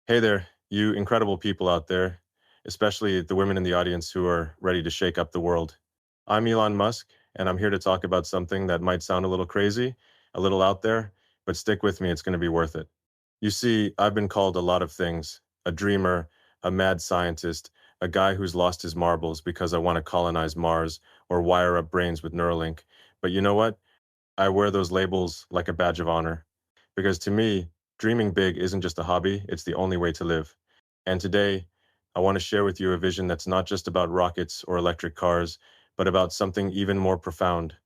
Hey there, you incredible people out there, especially the women in the audience who are ready to shake up the world. I'm Elon Musk, and I'm here to talk about something that might sound a little crazy, a little out there, but stick with me, it's going to be worth it. You see, I've been called a lot of things: a dreamer, a mad scientist, a guy who's lost his marbles because I want to colonize Mars or wire up brains with Neuralink. But you know what? I wear those labels like a badge of honor. Because to me, dreaming big isn't just a hobby, it's the only way to live. And today, I want to share with you a vision that's not just about rockets or electric cars, but about something even more profound: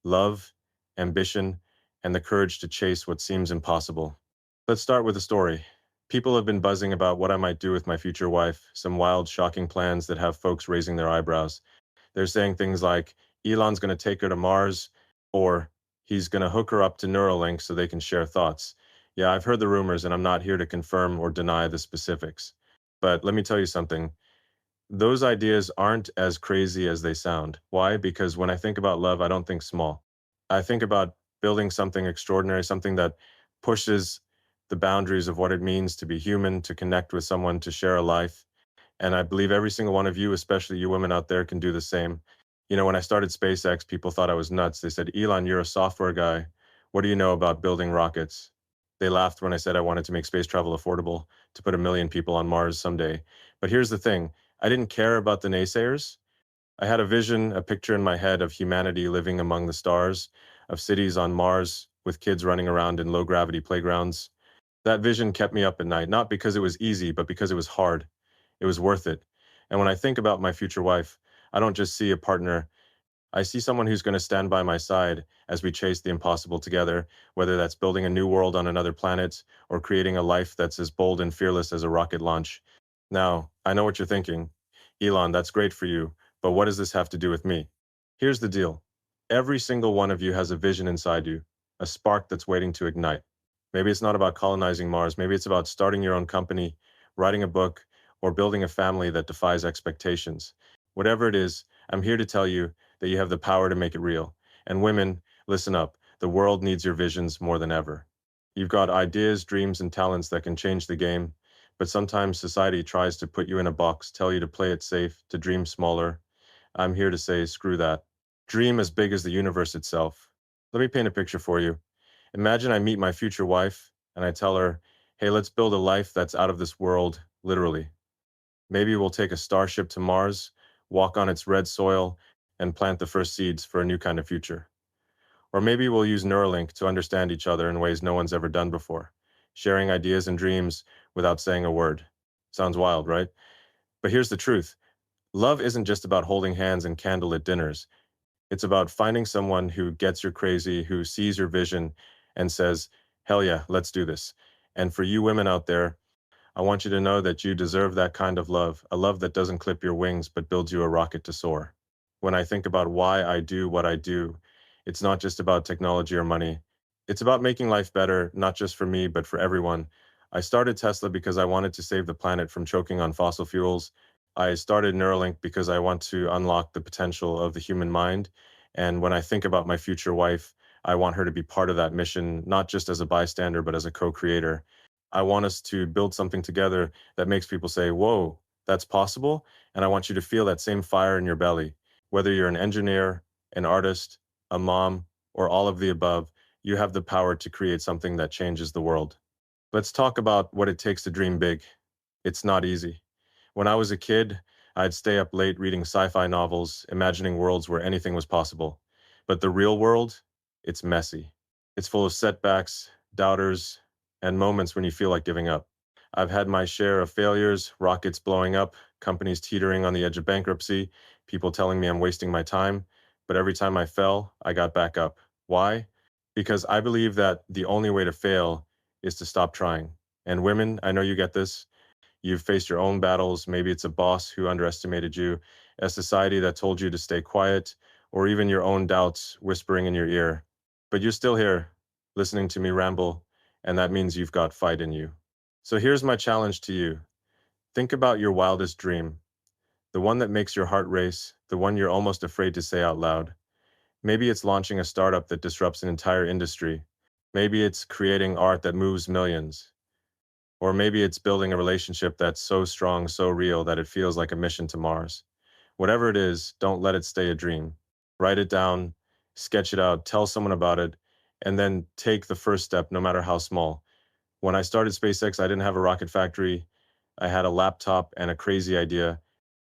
love, ambition, and the courage to chase what seems impossible. Let's start with a story. People have been buzzing about what I might do with my future wife, some wild, shocking plans that have folks raising their eyebrows. They're saying things like Elon's going to take her to Mars, or he's going to hook her up to Neuralink so they can share thoughts. Yeah, I've heard the rumors, and I'm not here to confirm or deny the specifics. But let me tell you something. Those ideas aren't as crazy as they sound. Why? Because when I think about love, I don't think small. I think about building something extraordinary, something that pushes the boundaries of what it means to be human, to connect with someone, to share a life. And I believe every single one of you, especially you women out there, can do the same. You know, when I started SpaceX, people thought I was nuts. They said, Elon, you're a software guy. What do you know about building rockets? They laughed when I said I wanted to make space travel affordable, to put 1 million people on Mars someday. But here's the thing: I didn't care about the naysayers. I had a vision, a picture in my head of humanity living among the stars, of cities on Mars with kids running around in low gravity playgrounds. That vision kept me up at night, not because it was easy, but because it was hard. It was worth it. And when I think about my future wife, I don't just see a partner. I see someone who's going to stand by my side as we chase the impossible together, whether that's building a new world on another planet or creating a life that's as bold and fearless as a rocket launch. Now, I know what you're thinking. Elon, that's great for you, but what does this have to do with me? Here's the deal. Every single one of you has a vision inside you, a spark that's waiting to ignite. Maybe it's not about colonizing Mars. Maybe it's about starting your own company, writing a book, or building a family that defies expectations. Whatever it is, I'm here to tell you that you have the power to make it real. And women, listen up. The world needs your visions more than ever. You've got ideas, dreams, and talents that can change the game, but sometimes society tries to put you in a box, tell you to play it safe, to dream smaller. I'm here to say, screw that. Dream as big as the universe itself. Let me paint a picture for you. Imagine I meet my future wife and I tell her, hey, let's build a life that's out of this world, literally. Maybe we'll take a starship to Mars, walk on its red soil, and plant the first seeds for a new kind of future. Or maybe we'll use Neuralink to understand each other in ways no one's ever done before, sharing ideas and dreams without saying a word. Sounds wild, right? But here's the truth: love isn't just about holding hands and candlelit dinners. It's about finding someone who gets your crazy, who sees your vision and says, hell yeah, let's do this. And for you women out there, I want you to know that you deserve that kind of love, a love that doesn't clip your wings, but builds you a rocket to soar. When I think about why I do what I do, it's not just about technology or money. It's about making life better, not just for me, but for everyone. I started Tesla because I wanted to save the planet from choking on fossil fuels. I started Neuralink because I want to unlock the potential of the human mind. And when I think about my future wife, I want her to be part of that mission, not just as a bystander, but as a co-creator. I want us to build something together that makes people say, whoa, that's possible. And I want you to feel that same fire in your belly. Whether you're an engineer, an artist, a mom, or all of the above, you have the power to create something that changes the world. Let's talk about what it takes to dream big. It's not easy. When I was a kid, I'd stay up late reading sci-fi novels, imagining worlds where anything was possible. But the real world, it's messy. It's full of setbacks, doubters, and moments when you feel like giving up. I've had my share of failures, rockets blowing up, companies teetering on the edge of bankruptcy, people telling me I'm wasting my time. But every time I fell, I got back up. Why? Because I believe that the only way to fail is to stop trying. And women, I know you get this. You've faced your own battles. Maybe it's a boss who underestimated you, a society that told you to stay quiet, or even your own doubts whispering in your ear. But you're still here, listening to me ramble, and that means you've got fight in you. So here's my challenge to you. Think about your wildest dream, the one that makes your heart race, the one you're almost afraid to say out loud. Maybe it's launching a startup that disrupts an entire industry. Maybe it's creating art that moves millions. Or maybe it's building a relationship that's so strong, so real that it feels like a mission to Mars. Whatever it is, don't let it stay a dream. Write it down, sketch it out, tell someone about it, and then take the first step, no matter how small. When I started SpaceX, I didn't have a rocket factory. I had a laptop and a crazy idea.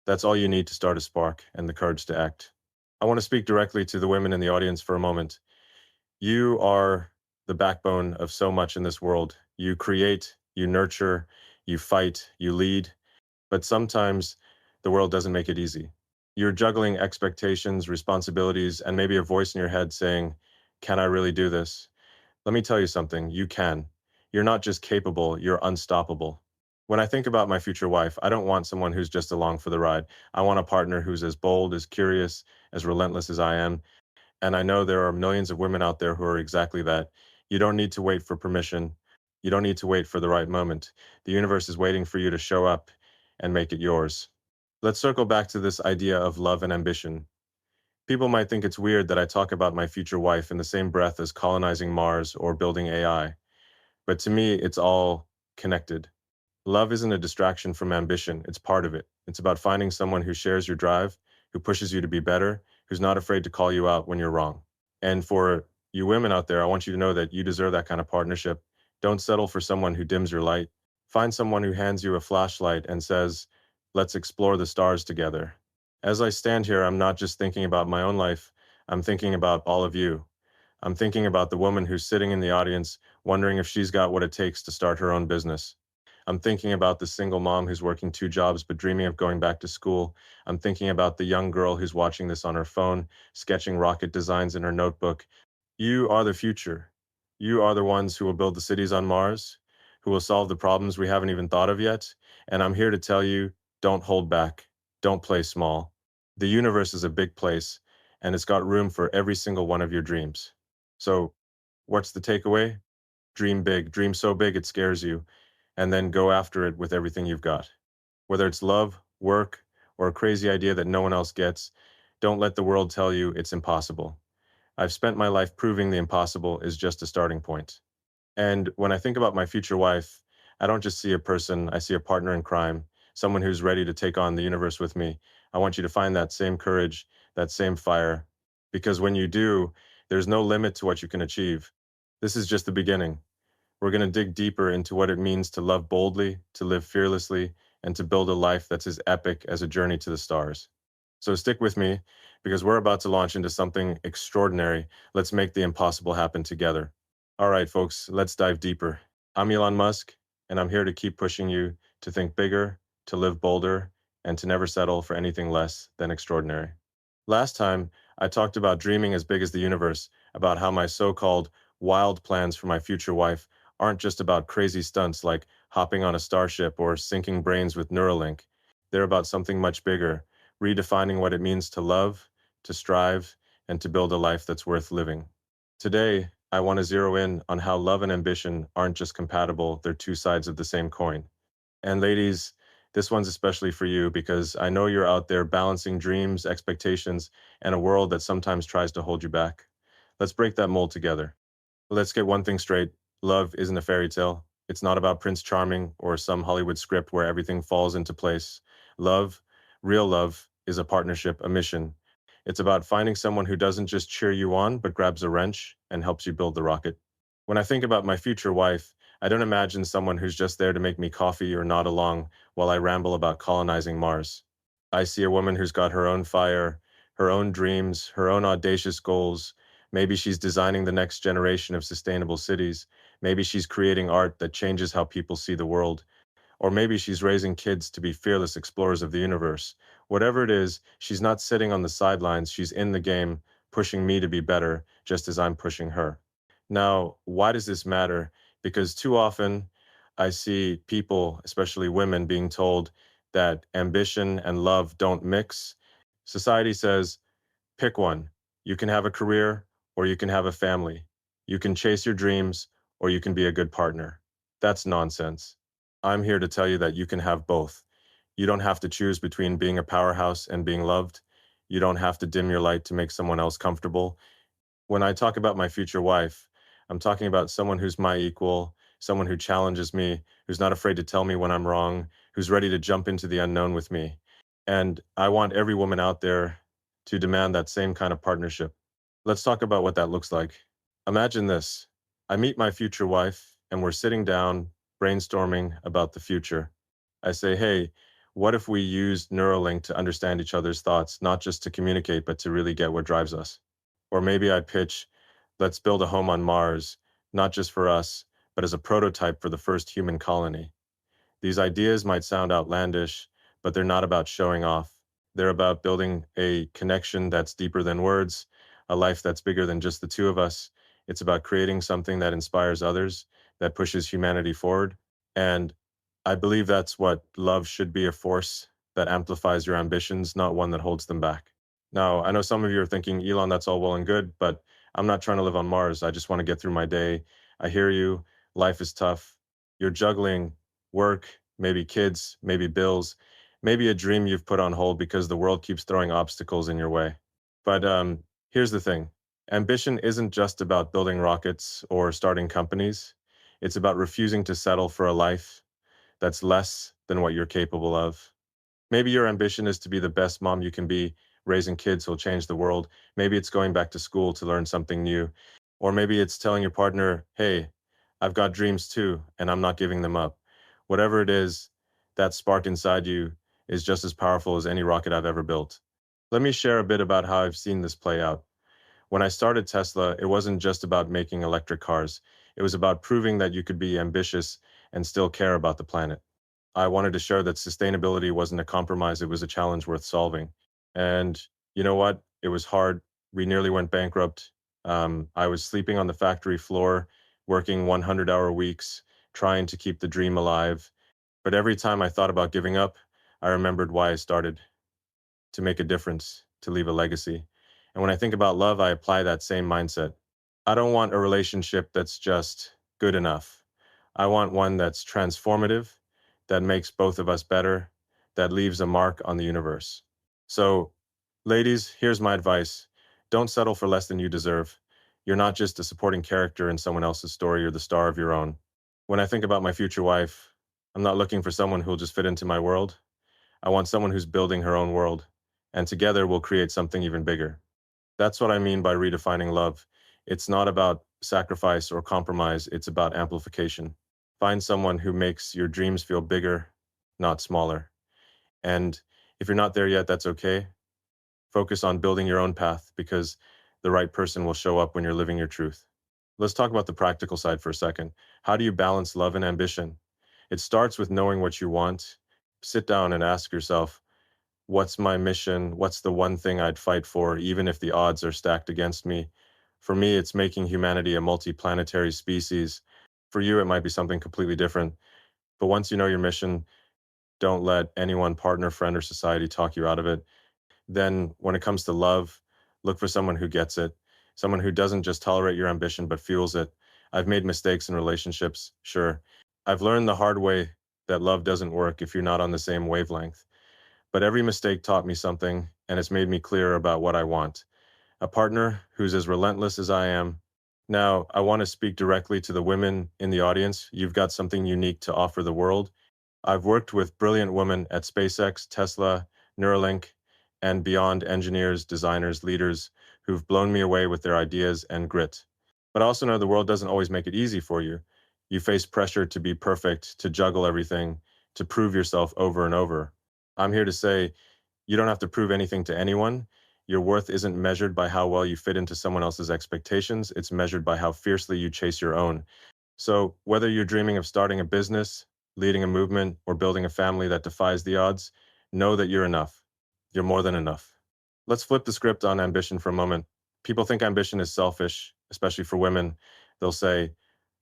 That's all you need to start a spark and the courage to act. I want to speak directly to the women in the audience for a moment. You are the backbone of so much in this world. You create, you nurture, you fight, you lead, but sometimes the world doesn't make it easy. You're juggling expectations, responsibilities, and maybe a voice in your head saying, can I really do this? Let me tell you something, you can. You're not just capable, you're unstoppable. When I think about my future wife, I don't want someone who's just along for the ride. I want a partner who's as bold, as curious, as relentless as I am. And I know there are millions of women out there who are exactly that. You don't need to wait for permission. You don't need to wait for the right moment. The universe is waiting for you to show up and make it yours. Let's circle back to this idea of love and ambition. People might think it's weird that I talk about my future wife in the same breath as colonizing Mars or building AI, but to me, it's all connected. Love isn't a distraction from ambition, it's part of it. It's about finding someone who shares your drive, who pushes you to be better, who's not afraid to call you out when you're wrong. And for you women out there, I want you to know that you deserve that kind of partnership. Don't settle for someone who dims your light. Find someone who hands you a flashlight and says, let's explore the stars together. As I stand here, I'm not just thinking about my own life, I'm thinking about all of you. I'm thinking about the woman who's sitting in the audience, wondering if she's got what it takes to start her own business. I'm thinking about the single mom who's working two jobs but dreaming of going back to school. I'm thinking about the young girl who's watching this on her phone, sketching rocket designs in her notebook. You are the future. You are the ones who will build the cities on Mars, who will solve the problems we haven't even thought of yet. And I'm here to tell you, don't hold back. Don't play small. The universe is a big place, and it's got room for every single one of your dreams. So, what's the takeaway? Dream big. Dream so big it scares you, and then go after it with everything you've got. Whether it's love, work, or a crazy idea that no one else gets, don't let the world tell you it's impossible. I've spent my life proving the impossible is just a starting point. And when I think about my future wife, I don't just see a person, I see a partner in crime, someone who's ready to take on the universe with me. I want you to find that same courage, that same fire, because when you do, there's no limit to what you can achieve. This is just the beginning. We're going to dig deeper into what it means to love boldly, to live fearlessly, and to build a life that's as epic as a journey to the stars. So stick with me because we're about to launch into something extraordinary. Let's make the impossible happen together. All right, folks, let's dive deeper. I'm Elon Musk, and I'm here to keep pushing you to think bigger, to live bolder, and to never settle for anything less than extraordinary. Last time, I talked about dreaming as big as the universe, about how my so-called wild plans for my future wife aren't just about crazy stunts like hopping on a starship or syncing brains with Neuralink. They're about something much bigger, redefining what it means to love, to strive, and to build a life that's worth living. Today, I want to zero in on how love and ambition aren't just compatible, they're two sides of the same coin. And ladies, this one's especially for you because I know you're out there balancing dreams, expectations, and a world that sometimes tries to hold you back. Let's break that mold together. Let's get one thing straight. Love isn't a fairy tale. It's not about Prince Charming or some Hollywood script where everything falls into place. Love, real love, is a partnership, a mission. It's about finding someone who doesn't just cheer you on, but grabs a wrench and helps you build the rocket. When I think about my future wife, I don't imagine someone who's just there to make me coffee or nod along while I ramble about colonizing Mars. I see a woman who's got her own fire, her own dreams, her own audacious goals. Maybe she's designing the next generation of sustainable cities. Maybe she's creating art that changes how people see the world. Or maybe she's raising kids to be fearless explorers of the universe. Whatever it is, she's not sitting on the sidelines, she's in the game, pushing me to be better, just as I'm pushing her. Now, why does this matter? Because too often I see people, especially women, being told that ambition and love don't mix. Society says, pick one. You can have a career or you can have a family. You can chase your dreams or you can be a good partner. That's nonsense. I'm here to tell you that you can have both. You don't have to choose between being a powerhouse and being loved. You don't have to dim your light to make someone else comfortable. When I talk about my future wife, I'm talking about someone who's my equal, someone who challenges me, who's not afraid to tell me when I'm wrong, who's ready to jump into the unknown with me. And I want every woman out there to demand that same kind of partnership. Let's talk about what that looks like. Imagine this. I meet my future wife and we're sitting down brainstorming about the future. I say, hey, what if we used Neuralink to understand each other's thoughts, not just to communicate, but to really get what drives us? Or maybe I pitch, let's build a home on Mars, not just for us, but as a prototype for the first human colony. These ideas might sound outlandish, but they're not about showing off. They're about building a connection that's deeper than words, a life that's bigger than just the two of us. It's about creating something that inspires others, that pushes humanity forward. And I believe that's what love should be, a force that amplifies your ambitions, not one that holds them back. Now, I know some of you are thinking, Elon, that's all well and good, but I'm not trying to live on Mars. I just want to get through my day. I hear you. Life is tough. You're juggling work, maybe kids, maybe bills, maybe a dream you've put on hold because the world keeps throwing obstacles in your way. But here's the thing. Ambition isn't just about building rockets or starting companies. It's about refusing to settle for a life that's less than what you're capable of. Maybe your ambition is to be the best mom you can be, raising kids who'll change the world. Maybe it's going back to school to learn something new. Or maybe it's telling your partner, hey, I've got dreams too, and I'm not giving them up. Whatever it is, that spark inside you is just as powerful as any rocket I've ever built. Let me share a bit about how I've seen this play out. When I started Tesla, it wasn't just about making electric cars. It was about proving that you could be ambitious and still care about the planet. I wanted to show that sustainability wasn't a compromise, it was a challenge worth solving. And you know what? It was hard. We nearly went bankrupt. I was sleeping on the factory floor, working 100-hour weeks, trying to keep the dream alive. But every time I thought about giving up, I remembered why I started, to make a difference, to leave a legacy. And when I think about love, I apply that same mindset. I don't want a relationship that's just good enough. I want one that's transformative, that makes both of us better, that leaves a mark on the universe. So, ladies, here's my advice. Don't settle for less than you deserve. You're not just a supporting character in someone else's story, you're the star of your own. When I think about my future wife, I'm not looking for someone who'll just fit into my world. I want someone who's building her own world, and together we'll create something even bigger. That's what I mean by redefining love. It's not about sacrifice or compromise, it's about amplification. Find someone who makes your dreams feel bigger, not smaller. And if you're not there yet, that's okay. Focus on building your own path because the right person will show up when you're living your truth. Let's talk about the practical side for a second. How do you balance love and ambition? It starts with knowing what you want. Sit down and ask yourself, what's my mission? What's the one thing I'd fight for, even if the odds are stacked against me? For me, it's making humanity a multi-planetary species. For you, it might be something completely different. But once you know your mission, don't let anyone, partner, friend, or society talk you out of it. Then, when it comes to love, look for someone who gets it, someone who doesn't just tolerate your ambition, but fuels it. I've made mistakes in relationships, sure. I've learned the hard way that love doesn't work if you're not on the same wavelength. But every mistake taught me something, and it's made me clearer about what I want. A partner who's as relentless as I am. Now, I want to speak directly to the women in the audience. You've got something unique to offer the world. I've worked with brilliant women at SpaceX, Tesla, Neuralink, and beyond, engineers, designers, leaders who've blown me away with their ideas and grit. But I also know the world doesn't always make it easy for you. You face pressure to be perfect, to juggle everything, to prove yourself over and over. I'm here to say you don't have to prove anything to anyone. Your worth isn't measured by how well you fit into someone else's expectations. It's measured by how fiercely you chase your own. So whether you're dreaming of starting a business, leading a movement, or building a family that defies the odds, know that you're enough. You're more than enough. Let's flip the script on ambition for a moment. People think ambition is selfish, especially for women. They'll say,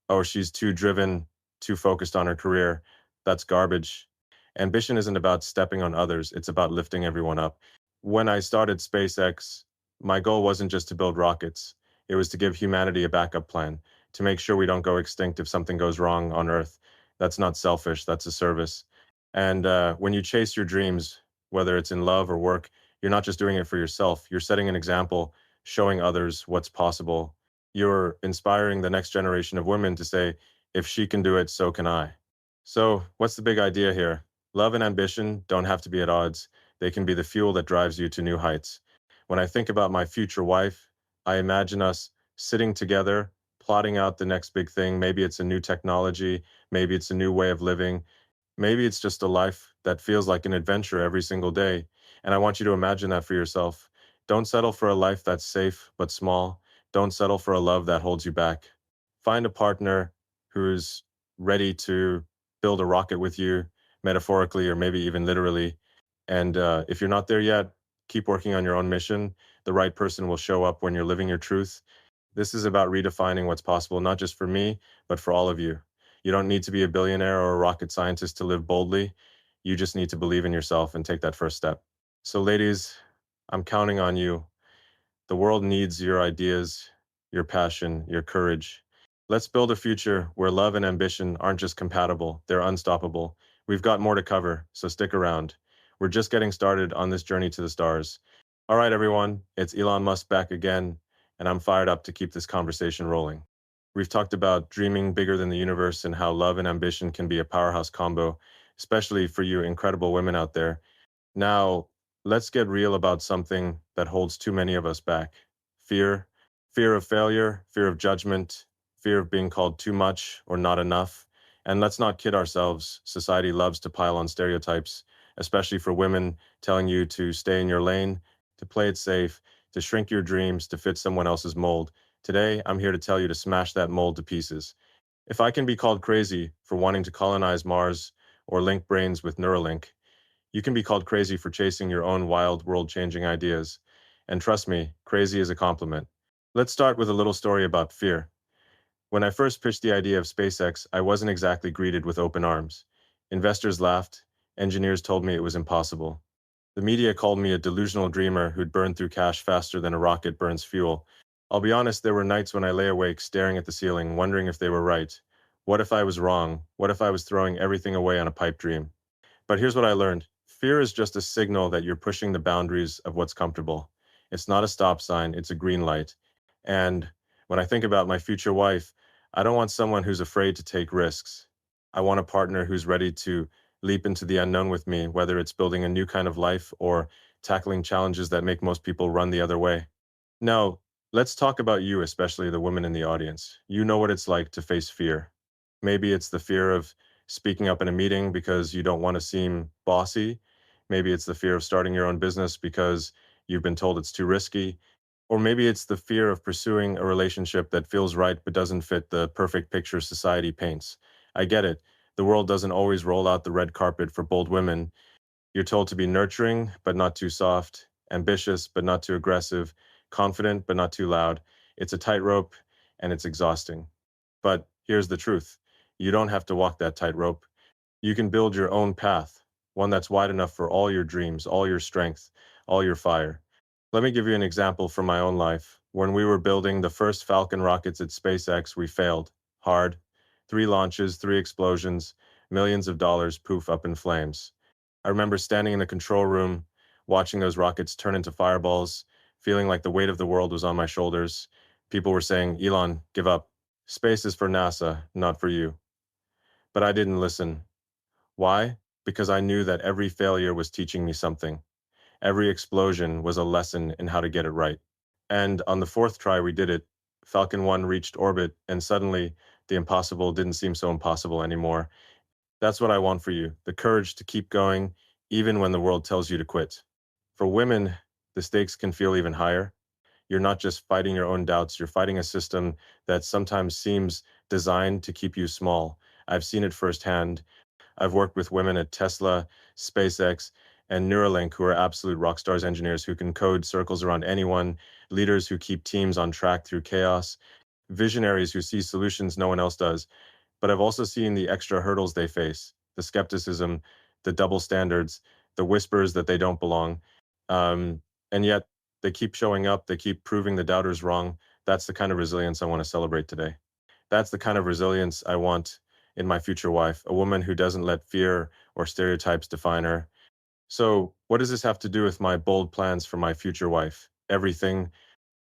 oh, she's too driven, too focused on her career. That's garbage. Ambition isn't about stepping on others, it's about lifting everyone up. When I started SpaceX, my goal wasn't just to build rockets, it was to give humanity a backup plan, to make sure we don't go extinct if something goes wrong on Earth. That's not selfish, that's a service. And when you chase your dreams, whether it's in love or work, you're not just doing it for yourself, you're setting an example, showing others what's possible. You're inspiring the next generation of women to say, If she can do it, so can I. So, what's the big idea here? Love and ambition don't have to be at odds. They can be the fuel that drives you to new heights. When I think about my future wife, I imagine us sitting together, plotting out the next big thing. Maybe it's a new technology, maybe it's a new way of living, maybe it's just a life that feels like an adventure every single day. And I want you to imagine that for yourself. Don't settle for a life that's safe but small. Don't settle for a love that holds you back. Find a partner who's ready to build a rocket with you, metaphorically or maybe even literally. And if you're not there yet, keep working on your own mission. The right person will show up when you're living your truth. This is about redefining what's possible, not just for me, but for all of you. You don't need to be a billionaire or a rocket scientist to live boldly. You just need to believe in yourself and take that first step. So, ladies, I'm counting on you. The world needs your ideas, your passion, your courage. Let's build a future where love and ambition aren't just compatible, they're unstoppable. We've got more to cover, so stick around. We're just getting started on this journey to the stars. All right, everyone, it's Elon Musk back again, and I'm fired up to keep this conversation rolling. We've talked about dreaming bigger than the universe and how love and ambition can be a powerhouse combo, especially for you incredible women out there. Now, let's get real about something that holds too many of us back. Fear. Fear of failure, fear of judgment, fear of being called too much or not enough. And let's not kid ourselves. Society loves to pile on stereotypes, especially for women, telling you to stay in your lane, to play it safe, to shrink your dreams to fit someone else's mold. Today, I'm here to tell you to smash that mold to pieces. If I can be called crazy for wanting to colonize Mars or link brains with Neuralink, you can be called crazy for chasing your own wild, world changing ideas. And trust me, crazy is a compliment. Let's start with a little story about fear. When I first pitched the idea of SpaceX, I wasn't exactly greeted with open arms. Investors laughed, engineers told me it was impossible. The media called me a delusional dreamer who'd burn through cash faster than a rocket burns fuel. I'll be honest, there were nights when I lay awake staring at the ceiling, wondering if they were right. What if I was wrong? What if I was throwing everything away on a pipe dream? But here's what I learned. Fear is just a signal that you're pushing the boundaries of what's comfortable. It's not a stop sign, it's a green light. And when I think about my future wife, I don't want someone who's afraid to take risks. I want a partner who's ready to leap into the unknown with me, whether it's building a new kind of life or tackling challenges that make most people run the other way. Now, let's talk about you, especially the women in the audience. You know what it's like to face fear. Maybe it's the fear of speaking up in a meeting because you don't want to seem bossy. Maybe it's the fear of starting your own business because you've been told it's too risky. Or maybe it's the fear of pursuing a relationship that feels right but doesn't fit the perfect picture society paints. I get it. The world doesn't always roll out the red carpet for bold women. You're told to be nurturing, but not too soft, ambitious, but not too aggressive, confident, but not too loud. It's a tightrope and it's exhausting. But here's the truth. You don't have to walk that tightrope. You can build your own path, one that's wide enough for all your dreams, all your strength, all your fire. Let me give you an example from my own life. When we were building the first Falcon rockets at SpaceX, we failed hard. 3 launches, 3 explosions, millions of dollars poof up in flames. I remember standing in the control room, watching those rockets turn into fireballs, feeling like the weight of the world was on my shoulders. People were saying, Elon, give up. Space is for NASA, not for you. But I didn't listen. Why? Because I knew that every failure was teaching me something. Every explosion was a lesson in how to get it right. And on the fourth try, we did it. Falcon 1 reached orbit, and suddenly the impossible didn't seem so impossible anymore. That's what I want for you, the courage to keep going, even when the world tells you to quit. For women, the stakes can feel even higher. You're not just fighting your own doubts, you're fighting a system that sometimes seems designed to keep you small. I've seen it firsthand. I've worked with women at Tesla, SpaceX, and Neuralink who are absolute rock stars engineers who can code circles around anyone, leaders who keep teams on track through chaos, visionaries who see solutions no one else does. But I've also seen the extra hurdles they face, the skepticism, the double standards, the whispers that they don't belong. Um, and yet they keep showing up, they keep proving the doubters wrong. That's the kind of resilience I want to celebrate today. That's the kind of resilience I want in my future wife, a woman who doesn't let fear or stereotypes define her. So, what does this have to do with my bold plans for my future wife? Everything.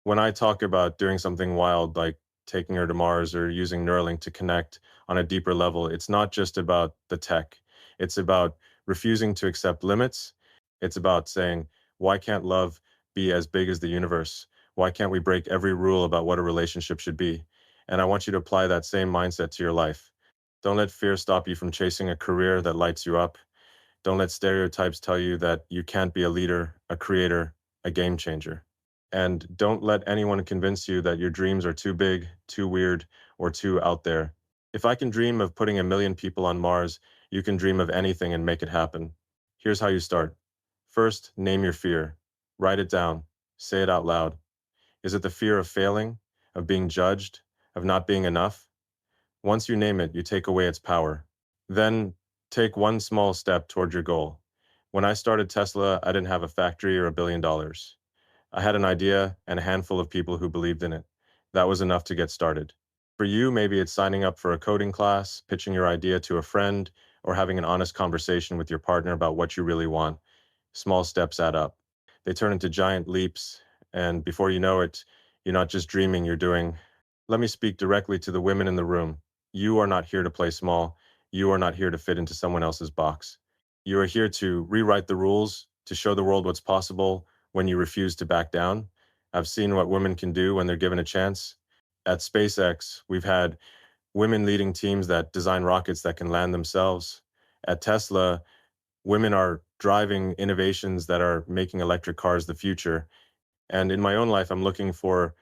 When I talk about doing something wild like taking her to Mars or using Neuralink to connect on a deeper level. It's not just about the tech. It's about refusing to accept limits. It's about saying, why can't love be as big as the universe? Why can't we break every rule about what a relationship should be? And I want you to apply that same mindset to your life. Don't let fear stop you from chasing a career that lights you up. Don't let stereotypes tell you that you can't be a leader, a creator, a game changer. And don't let anyone convince you that your dreams are too big, too weird, or too out there. If I can dream of putting 1 million people on Mars, you can dream of anything and make it happen. Here's how you start. First, name your fear. Write it down. Say it out loud. Is it the fear of failing, of being judged, of not being enough? Once you name it, you take away its power. Then take one small step toward your goal. When I started Tesla, I didn't have a factory or $1 billion. I had an idea and a handful of people who believed in it. That was enough to get started. For you, maybe it's signing up for a coding class, pitching your idea to a friend, or having an honest conversation with your partner about what you really want. Small steps add up. They turn into giant leaps, and before you know it, you're not just dreaming, you're doing. Let me speak directly to the women in the room. You are not here to play small. You are not here to fit into someone else's box. You are here to rewrite the rules, to show the world what's possible when you refuse to back down. I've seen what women can do when they're given a chance. At SpaceX, we've had women leading teams that design rockets that can land themselves. At Tesla, women are driving innovations that are making electric cars the future. And in my own life, I'm looking for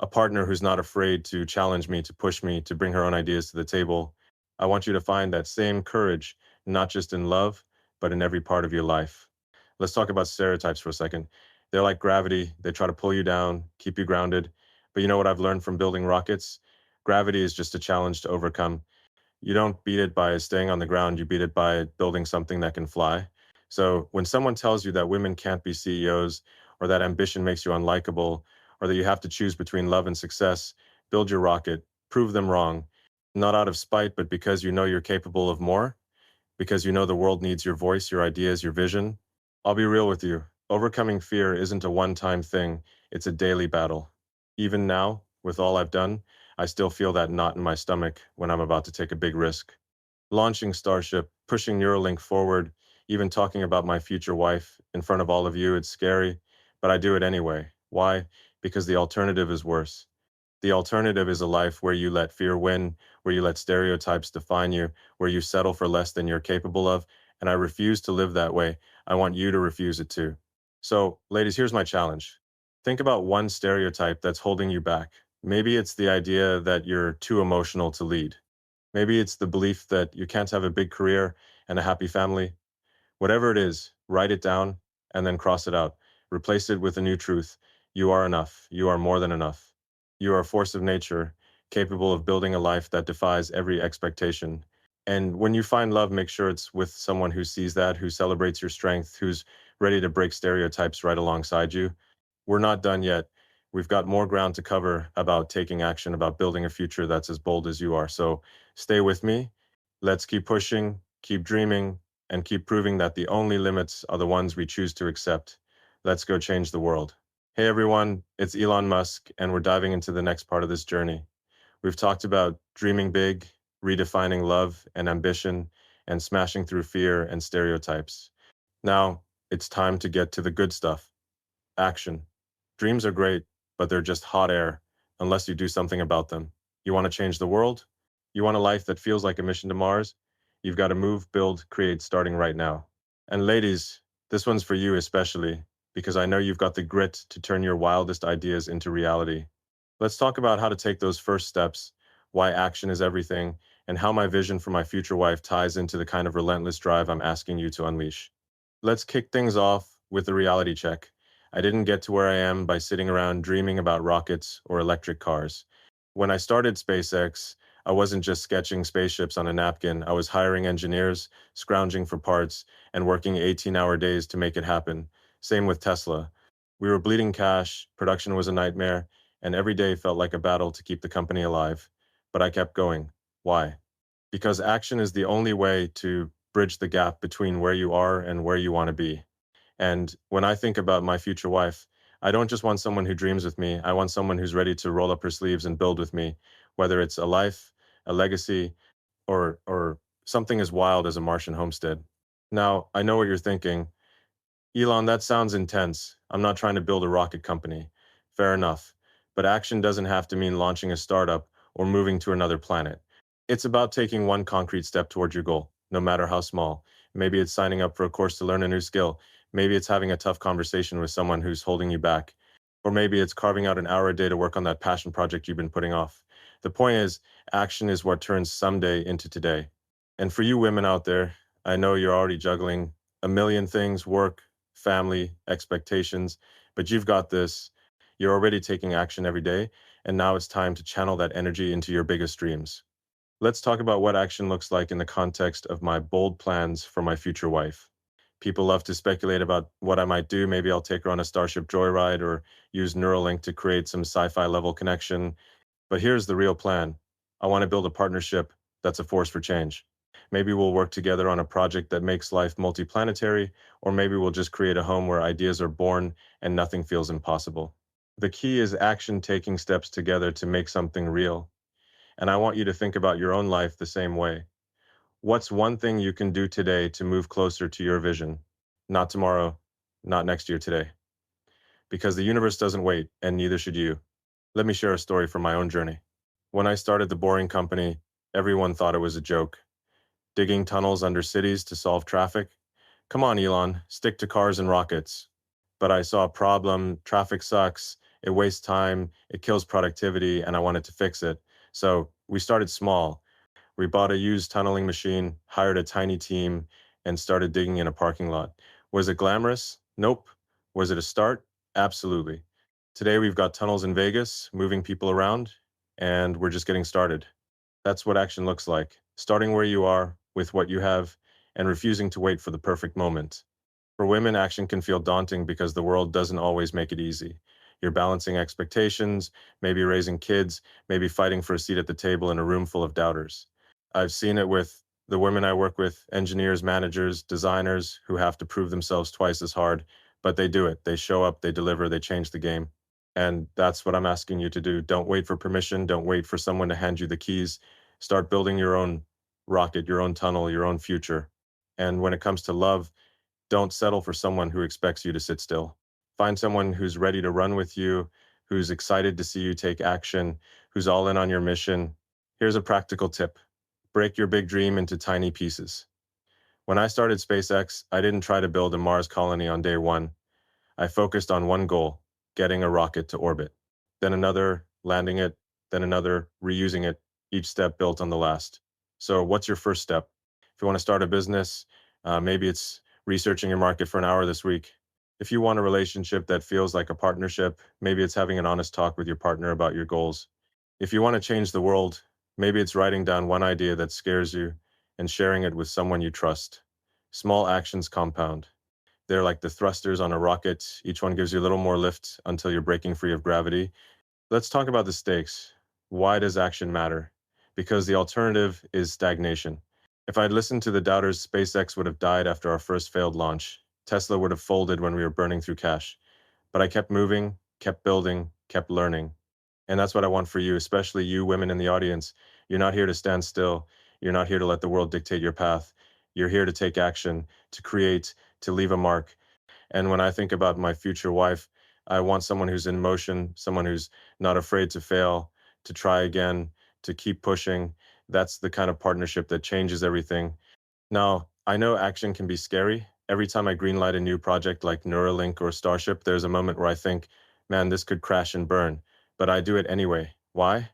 a partner who's not afraid to challenge me, to push me, to bring her own ideas to the table. I want you to find that same courage, not just in love, but in every part of your life. Let's talk about stereotypes for a second. They're like gravity. They try to pull you down, keep you grounded. But you know what I've learned from building rockets? Gravity is just a challenge to overcome. You don't beat it by staying on the ground, you beat it by building something that can fly. So when someone tells you that women can't be CEOs, or that ambition makes you unlikable, or that you have to choose between love and success, build your rocket, prove them wrong, not out of spite, but because you know you're capable of more, because you know the world needs your voice, your ideas, your vision. I'll be real with you. Overcoming fear isn't a one-time thing, it's a daily battle. Even now, with all I've done, I still feel that knot in my stomach when I'm about to take a big risk. Launching Starship, pushing Neuralink forward, even talking about my future wife in front of all of you, it's scary, but I do it anyway. Why? Because the alternative is worse. The alternative is a life where you let fear win, where you let stereotypes define you, where you settle for less than you're capable of, and I refuse to live that way. I want you to refuse it too. So, ladies, here's my challenge. Think about one stereotype that's holding you back. Maybe it's the idea that you're too emotional to lead. Maybe it's the belief that you can't have a big career and a happy family. Whatever it is, write it down and then cross it out. Replace it with a new truth. You are enough. You are more than enough. You are a force of nature, capable of building a life that defies every expectation. And when you find love, make sure it's with someone who sees that, who celebrates your strength, who's ready to break stereotypes right alongside you. We're not done yet. We've got more ground to cover about taking action, about building a future that's as bold as you are. So stay with me. Let's keep pushing, keep dreaming, and keep proving that the only limits are the ones we choose to accept. Let's go change the world. Hey everyone, it's Elon Musk, and we're diving into the next part of this journey. We've talked about dreaming big, redefining love and ambition, and smashing through fear and stereotypes. Now, it's time to get to the good stuff. Action. Dreams are great, but they're just hot air unless you do something about them. You want to change the world? You want a life that feels like a mission to Mars? You've got to move, build, create starting right now. And ladies, this one's for you especially, because I know you've got the grit to turn your wildest ideas into reality. Let's talk about how to take those first steps, why action is everything, and how my vision for my future wife ties into the kind of relentless drive I'm asking you to unleash. Let's kick things off with a reality check. I didn't get to where I am by sitting around dreaming about rockets or electric cars. When I started SpaceX, I wasn't just sketching spaceships on a napkin. I was hiring engineers, scrounging for parts, and working 18-hour days to make it happen. Same with Tesla. We were bleeding cash, production was a nightmare, and every day felt like a battle to keep the company alive. But I kept going. Why? Because action is the only way to bridge the gap between where you are and where you want to be. And when I think about my future wife, I don't just want someone who dreams with me. I want someone who's ready to roll up her sleeves and build with me, whether it's a life, a legacy, or something as wild as a Martian homestead. Now, I know what you're thinking. Elon, that sounds intense. I'm not trying to build a rocket company. Fair enough. But action doesn't have to mean launching a startup or moving to another planet. It's about taking one concrete step toward your goal, no matter how small. Maybe it's signing up for a course to learn a new skill. Maybe it's having a tough conversation with someone who's holding you back. Or maybe it's carving out an hour a day to work on that passion project you've been putting off. The point is, action is what turns someday into today. And for you women out there, I know you're already juggling a million things: work, family, expectations, but you've got this. You're already taking action every day, and now it's time to channel that energy into your biggest dreams. Let's talk about what action looks like in the context of my bold plans for my future wife. People love to speculate about what I might do. Maybe I'll take her on a Starship joyride or use Neuralink to create some sci-fi level connection. But here's the real plan. I want to build a partnership that's a force for change. Maybe we'll work together on a project that makes life multiplanetary, or maybe we'll just create a home where ideas are born and nothing feels impossible. The key is action, taking steps together to make something real. And I want you to think about your own life the same way. What's one thing you can do today to move closer to your vision? Not tomorrow, not next year, today. Because the universe doesn't wait, and neither should you. Let me share a story from my own journey. When I started the Boring Company, everyone thought it was a joke. Digging tunnels under cities to solve traffic? Come on, Elon, stick to cars and rockets. But I saw a problem: traffic sucks, it wastes time, it kills productivity, and I wanted to fix it. So we started small. We bought a used tunneling machine, hired a tiny team, and started digging in a parking lot. Was it glamorous? Nope. Was it a start? Absolutely. Today we've got tunnels in Vegas, moving people around, and we're just getting started. That's what action looks like: starting where you are, with what you have, and refusing to wait for the perfect moment. For women, action can feel daunting because the world doesn't always make it easy. You're balancing expectations, maybe raising kids, maybe fighting for a seat at the table in a room full of doubters. I've seen it with the women I work with: engineers, managers, designers who have to prove themselves twice as hard, but they do it. They show up, they deliver, they change the game. And that's what I'm asking you to do. Don't wait for permission. Don't wait for someone to hand you the keys. Start building your own rocket, your own tunnel, your own future. And when it comes to love, don't settle for someone who expects you to sit still. Find someone who's ready to run with you, who's excited to see you take action, who's all in on your mission. Here's a practical tip: break your big dream into tiny pieces. When I started SpaceX, I didn't try to build a Mars colony on day one. I focused on one goal: getting a rocket to orbit. Then another, landing it, then another, reusing it, each step built on the last. So, what's your first step? If you want to start a business, maybe it's researching your market for an hour this week. If you want a relationship that feels like a partnership, maybe it's having an honest talk with your partner about your goals. If you want to change the world, maybe it's writing down one idea that scares you and sharing it with someone you trust. Small actions compound. They're like the thrusters on a rocket. Each one gives you a little more lift until you're breaking free of gravity. Let's talk about the stakes. Why does action matter? Because the alternative is stagnation. If I'd listened to the doubters, SpaceX would have died after our first failed launch. Tesla would have folded when we were burning through cash. But I kept moving, kept building, kept learning. And that's what I want for you, especially you women in the audience. You're not here to stand still. You're not here to let the world dictate your path. You're here to take action, to create, to leave a mark. And when I think about my future wife, I want someone who's in motion, someone who's not afraid to fail, to try again, to keep pushing. That's the kind of partnership that changes everything. Now, I know action can be scary. Every time I greenlight a new project like Neuralink or Starship, there's a moment where I think, man, this could crash and burn. But I do it anyway. Why?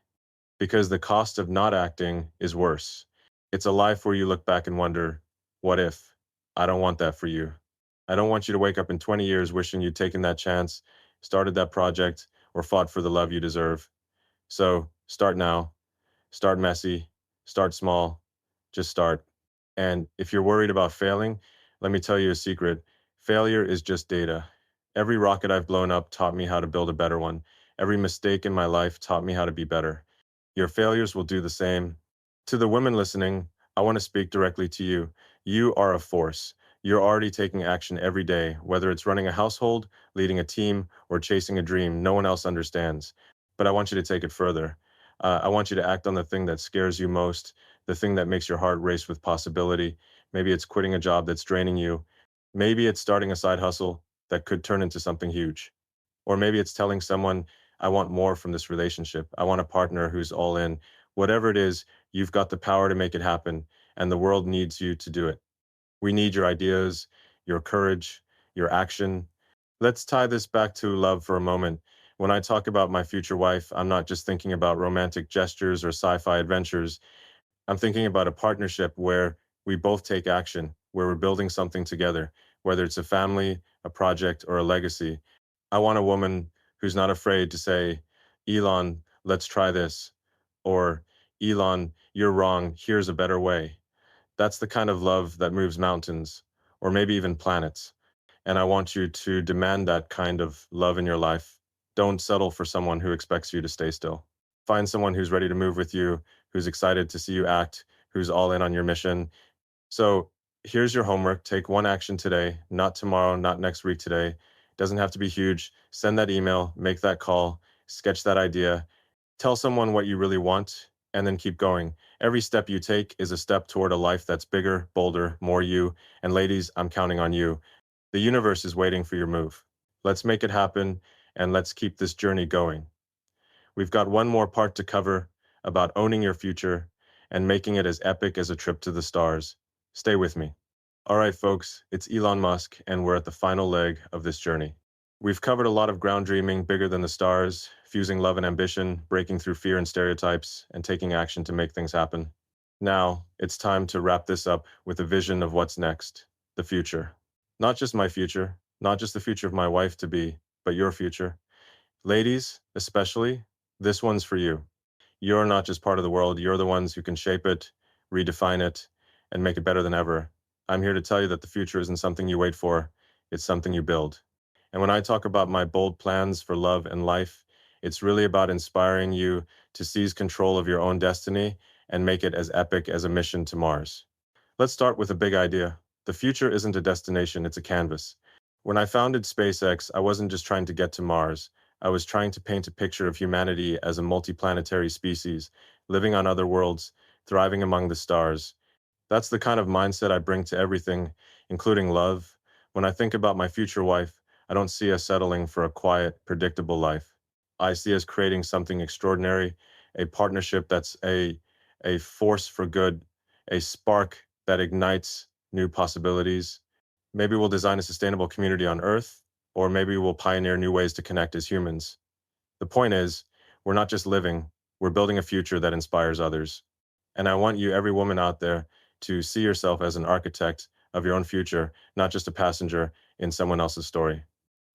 Because the cost of not acting is worse. It's a life where you look back and wonder, what if? I don't want that for you. I don't want you to wake up in 20 years wishing you'd taken that chance, started that project, or fought for the love you deserve. So start now, start messy, start small, just start. And if you're worried about failing, let me tell you a secret. Failure is just data. Every rocket I've blown up taught me how to build a better one. Every mistake in my life taught me how to be better. Your failures will do the same. To the women listening, I want to speak directly to you. You are a force. You're already taking action every day, whether it's running a household, leading a team, or chasing a dream no one else understands. But I want you to take it further. I want you to act on the thing that scares you most, the thing that makes your heart race with possibility. Maybe it's quitting a job that's draining you. Maybe it's starting a side hustle that could turn into something huge. Or maybe it's telling someone, I want more from this relationship. I want a partner who's all in. Whatever it is, you've got the power to make it happen, and the world needs you to do it. We need your ideas, your courage, your action. Let's tie this back to love for a moment. When I talk about my future wife, I'm not just thinking about romantic gestures or sci fi adventures. I'm thinking about a partnership where we both take action, where we're building something together, whether it's a family, a project, or a legacy. I want a woman who's not afraid to say, Elon, let's try this. Or, Elon, you're wrong. Here's a better way. That's the kind of love that moves mountains, or maybe even planets. And I want you to demand that kind of love in your life. Don't settle for someone who expects you to stay still. Find someone who's ready to move with you, who's excited to see you act, who's all in on your mission. So here's your homework. Take one action today, not tomorrow, not next week today. Doesn't have to be huge. Send that email, make that call, sketch that idea, tell someone what you really want, and then keep going. Every step you take is a step toward a life that's bigger, bolder, more you. And ladies, I'm counting on you. The universe is waiting for your move. Let's make it happen, and let's keep this journey going. We've got one more part to cover about owning your future and making it as epic as a trip to the stars. Stay with me. All right, folks, it's Elon Musk, and we're at the final leg of this journey. We've covered a lot of ground dreaming bigger than the stars, fusing love and ambition, breaking through fear and stereotypes, and taking action to make things happen. Now, it's time to wrap this up with a vision of what's next, the future. Not just my future, not just the future of my wife to be, but your future. Ladies, especially, this one's for you. You're not just part of the world, you're the ones who can shape it, redefine it, and make it better than ever. I'm here to tell you that the future isn't something you wait for, it's something you build. And when I talk about my bold plans for love and life, it's really about inspiring you to seize control of your own destiny and make it as epic as a mission to Mars. Let's start with a big idea. The future isn't a destination, it's a canvas. When I founded SpaceX, I wasn't just trying to get to Mars. I was trying to paint a picture of humanity as a multiplanetary species, living on other worlds, thriving among the stars. That's the kind of mindset I bring to everything, including love. When I think about my future wife, I don't see us settling for a quiet, predictable life. I see us creating something extraordinary, a partnership that's a force for good, a spark that ignites new possibilities. Maybe we'll design a sustainable community on Earth, or maybe we'll pioneer new ways to connect as humans. The point is, we're not just living, we're building a future that inspires others. And I want you, every woman out there, to see yourself as an architect of your own future, not just a passenger in someone else's story.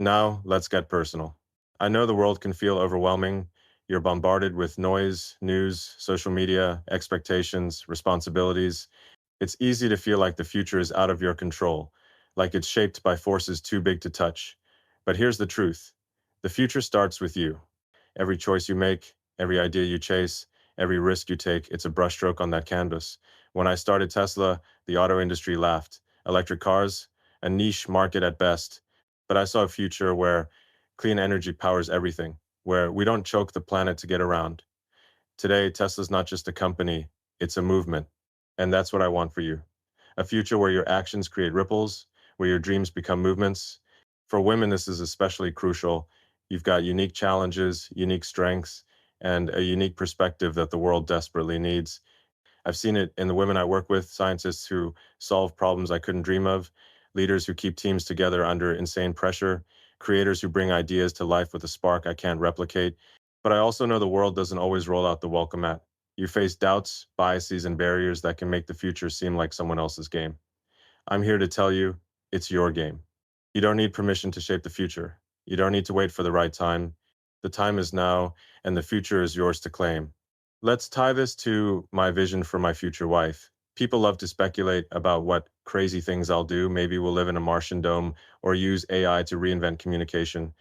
Now, let's get personal. I know the world can feel overwhelming. You're bombarded with noise, news, social media, expectations, responsibilities. It's easy to feel like the future is out of your control, like it's shaped by forces too big to touch. But here's the truth. The future starts with you. Every choice you make, every idea you chase, every risk you take, it's a brushstroke on that canvas. When I started Tesla, the auto industry laughed. Electric cars, a niche market at best. But I saw a future where clean energy powers everything, where we don't choke the planet to get around. Today, Tesla's not just a company, it's a movement. And that's what I want for you. A future where your actions create ripples, where your dreams become movements. For women, this is especially crucial. You've got unique challenges, unique strengths, and a unique perspective that the world desperately needs. I've seen it in the women I work with, scientists who solve problems I couldn't dream of, leaders who keep teams together under insane pressure, creators who bring ideas to life with a spark I can't replicate. But I also know the world doesn't always roll out the welcome mat. You face doubts, biases, and barriers that can make the future seem like someone else's game. I'm here to tell you, it's your game. You don't need permission to shape the future. You don't need to wait for the right time. The time is now, and the future is yours to claim. Let's tie this to my vision for my future wife. People love to speculate about what crazy things I'll do. Maybe we'll live in a Martian dome or use AI to reinvent communication.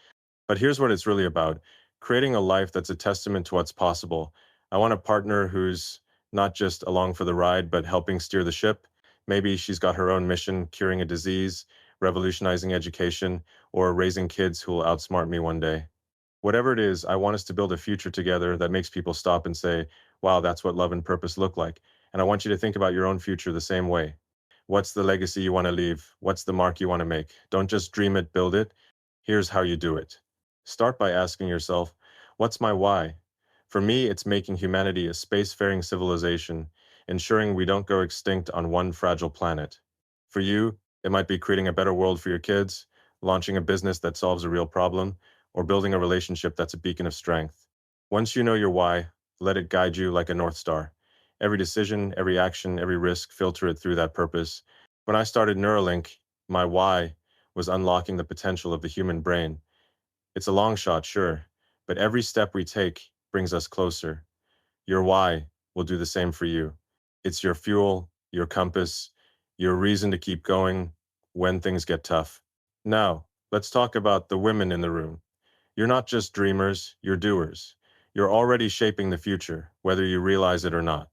But here's what it's really about: creating a life that's a testament to what's possible. I want a partner who's not just along for the ride, but helping steer the ship, Maybe she's got her own mission, curing a disease, revolutionizing education, or raising kids who will outsmart me one day. Whatever it is, I want us to build a future together that makes people stop and say, wow, that's what love and purpose look like. And I want you to think about your own future the same way. What's the legacy you want to leave? What's the mark you want to make? Don't just dream it, build it. Here's how you do it. Start by asking yourself, what's my why? For me, it's making humanity a spacefaring civilization, ensuring we don't go extinct on one fragile planet. For you, it might be creating a better world for your kids, launching a business that solves a real problem, or building a relationship that's a beacon of strength. Once you know your why, let it guide you like a North Star. Every decision, every action, every risk, filter it through that purpose. When I started Neuralink, my why was unlocking the potential of the human brain. It's a long shot, sure, but every step we take brings us closer. Your why will do the same for you. It's your fuel, your compass, your reason to keep going when things get tough. Now, let's talk about the women in the room. You're not just dreamers, you're doers. You're already shaping the future, whether you realize it or not.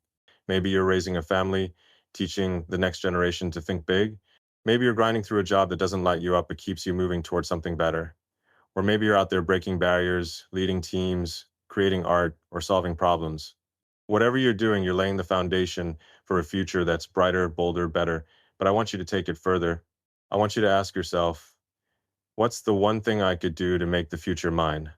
Maybe you're raising a family, teaching the next generation to think big. Maybe you're grinding through a job that doesn't light you up but keeps you moving towards something better. Or maybe you're out there breaking barriers, leading teams, creating art, or solving problems. Whatever you're doing, you're laying the foundation for a future that's brighter, bolder, better. But I want you to take it further. I want you to ask yourself, what's the one thing I could do to make the future mine?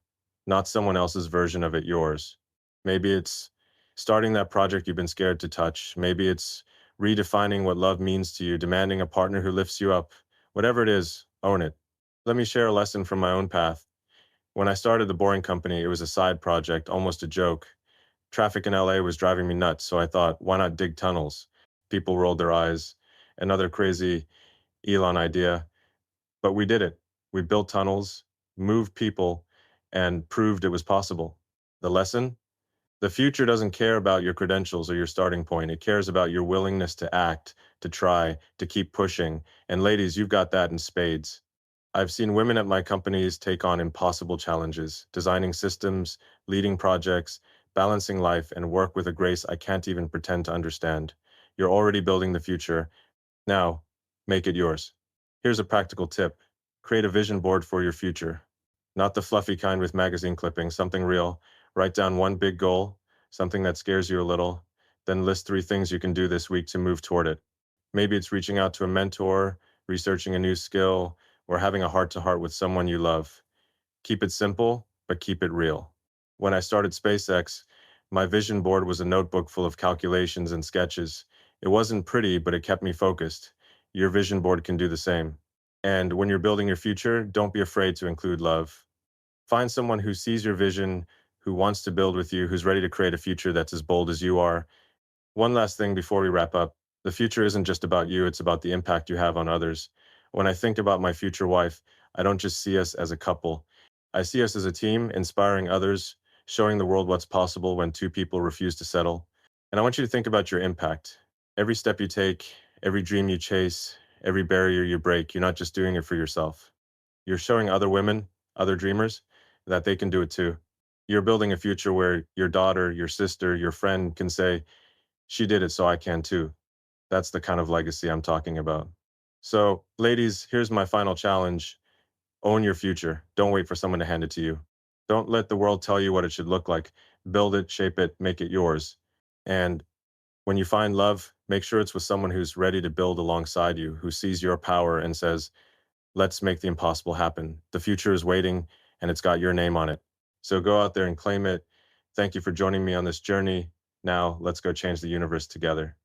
Not someone else's version of it yours. Maybe it's starting that project you've been scared to touch. Maybe it's redefining what love means to you, demanding a partner who lifts you up. Whatever it is, own it. Let me share a lesson from my own path. When I started the Boring Company, it was a side project, almost a joke. Traffic in LA was driving me nuts, so I thought, why not dig tunnels? People rolled their eyes. Another crazy Elon idea. But we did it. We built tunnels, moved people, and proved it was possible. The lesson? The future doesn't care about your credentials or your starting point. It cares about your willingness to act, to try, to keep pushing. And ladies, you've got that in spades. I've seen women at my companies take on impossible challenges, designing systems, leading projects, balancing life, and work with a grace I can't even pretend to understand. You're already building the future. Now, make it yours. Here's a practical tip. Create a vision board for your future. Not the fluffy kind with magazine clippings, something real. Write down one big goal, something that scares you a little, then list 3 things you can do this week to move toward it. Maybe it's reaching out to a mentor, researching a new skill, or having a heart-to-heart with someone you love. Keep it simple, but keep it real. When I started SpaceX, my vision board was a notebook full of calculations and sketches. It wasn't pretty, but it kept me focused. Your vision board can do the same. And when you're building your future, don't be afraid to include love. Find someone who sees your vision, who wants to build with you, who's ready to create a future that's as bold as you are. One last thing before we wrap up. The future isn't just about you, it's about the impact you have on others. When I think about my future wife, I don't just see us as a couple. I see us as a team, inspiring others, showing the world what's possible when 2 people refuse to settle. And I want you to think about your impact. Every step you take, every dream you chase, every barrier you break, you're not just doing it for yourself. You're showing other women, other dreamers, that they can do it too. You're building a future where your daughter, your sister, your friend can say, she did it, so I can too. That's the kind of legacy I'm talking about. So, ladies, here's my final challenge. Own your future. Don't wait for someone to hand it to you. Don't let the world tell you what it should look like. Build it, shape it, make it yours. And when you find love, make sure it's with someone who's ready to build alongside you, who sees your power and says, let's make the impossible happen. The future is waiting and it's got your name on it. So go out there and claim it. Thank you for joining me on this journey. Now, let's go change the universe together.